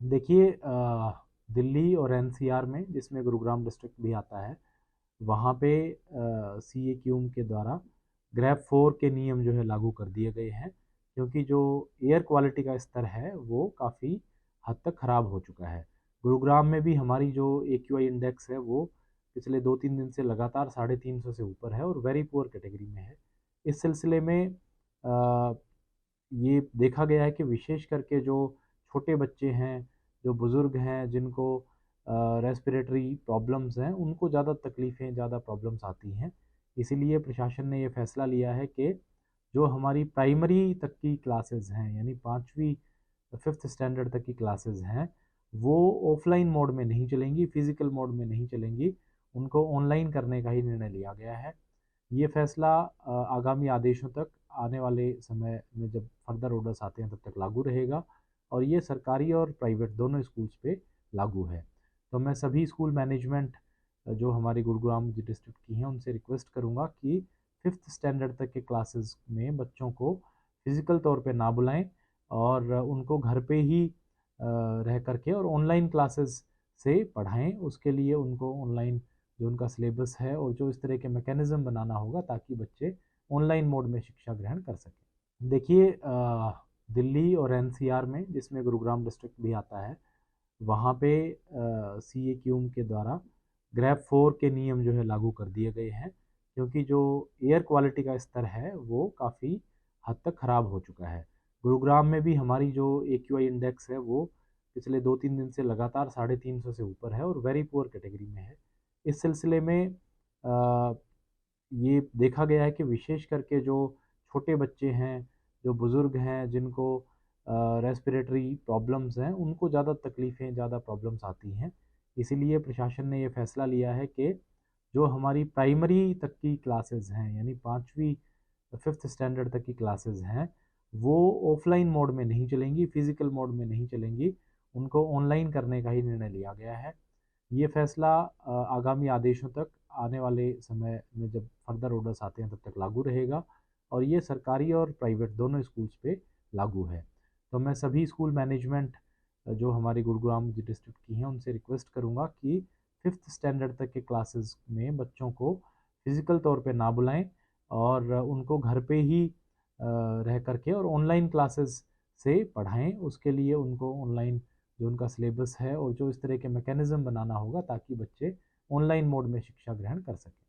देखिए दिल्ली और एनसीआर में, जिसमें गुरुग्राम डिस्ट्रिक्ट भी आता है, वहाँ पे सी ए क्यूम के द्वारा ग्रेप 4 के नियम जो है लागू कर दिए गए हैं, क्योंकि जो एयर क्वालिटी का स्तर है वो काफ़ी हद तक ख़राब हो चुका है। गुरुग्राम में भी हमारी जो AQI इंडेक्स है वो पिछले 2-3 दिन से लगातार 350 से ऊपर है और वेरी पुअर कैटेगरी में है। इस सिलसिले में ये देखा गया है कि विशेष करके जो छोटे बच्चे हैं, जो बुज़ुर्ग हैं, जिनको रेस्पिरेटरी प्रॉब्लम्स हैं, उनको ज़्यादा तकलीफ़ें, ज़्यादा प्रॉब्लम्स आती हैं। इसीलिए प्रशासन ने ये फ़ैसला लिया है कि जो हमारी प्राइमरी तक की क्लासेस हैं, यानी 5वीं 5th स्टैंडर्ड तक की क्लासेस हैं, वो ऑफ़लाइन मोड में नहीं चलेंगी, फ़िज़िकल मोड में नहीं चलेंगी। उनको ऑनलाइन करने का ही निर्णय लिया गया है। ये फैसला आगामी आदेशों तक, आने वाले समय में जब फर्दर ऑर्डर्स आते हैं तब तक लागू रहेगा, और ये सरकारी और प्राइवेट दोनों स्कूल्स पे लागू है। तो मैं सभी स्कूल मैनेजमेंट जो हमारी गुरुग्राम डिस्ट्रिक्ट की हैं उनसे रिक्वेस्ट करूँगा कि 5th स्टैंडर्ड तक के क्लासेस में बच्चों को फिज़िकल तौर पे ना बुलाएं, और उनको घर पे ही रह करके और ऑनलाइन क्लासेस से पढ़ाएं। उसके लिए उनको ऑनलाइन जो उनका सिलेबस है और जो इस तरह के मैकेनिज़्म बनाना होगा ताकि बच्चे ऑनलाइन मोड में शिक्षा ग्रहण कर सकें। देखिए दिल्ली और एनसीआर में, जिसमें गुरुग्राम डिस्ट्रिक्ट भी आता है, वहाँ पे सी ए क्यूम के द्वारा ग्रेप 4 के नियम जो है लागू कर दिए गए हैं, क्योंकि जो एयर क्वालिटी का स्तर है वो काफ़ी हद तक ख़राब हो चुका है। गुरुग्राम में भी हमारी जो AQI इंडेक्स है वो पिछले 2-3 दिन से लगातार 350 से ऊपर है और वेरी पुअर कैटेगरी में है। इस सिलसिले में ये देखा गया है कि विशेष करके जो छोटे बच्चे हैं, जो बुज़ुर्ग हैं, जिनको रेस्पिरेटरी प्रॉब्लम्स हैं, उनको ज़्यादा तकलीफ़ें, ज़्यादा प्रॉब्लम्स आती हैं। इसीलिए प्रशासन ने ये फ़ैसला लिया है कि जो हमारी प्राइमरी तक की क्लासेस हैं, यानी 5वीं 5th स्टैंडर्ड तक की क्लासेस हैं, वो ऑफ़लाइन मोड में नहीं चलेंगी, फ़िज़िकल मोड में नहीं चलेंगी। उनको ऑनलाइन करने का ही निर्णय लिया गया है। ये फैसला आगामी आदेशों तक, आने वाले समय में जब फर्दर ऑर्डर्स आते हैं तब तक लागू रहेगा, और ये सरकारी और प्राइवेट दोनों स्कूल्स पे लागू है। तो मैं सभी स्कूल मैनेजमेंट जो हमारी गुरुग्राम डिस्ट्रिक्ट की हैं उनसे रिक्वेस्ट करूँगा कि 5th स्टैंडर्ड तक के क्लासेस में बच्चों को फिज़िकल तौर पे ना बुलाएं, और उनको घर पे ही रह करके और ऑनलाइन क्लासेस से पढ़ाएं। उसके लिए उनको ऑनलाइन जो उनका सिलेबस है और जो इस तरह के मैकेनिज़्म बनाना होगा ताकि बच्चे ऑनलाइन मोड में शिक्षा ग्रहण कर सकें।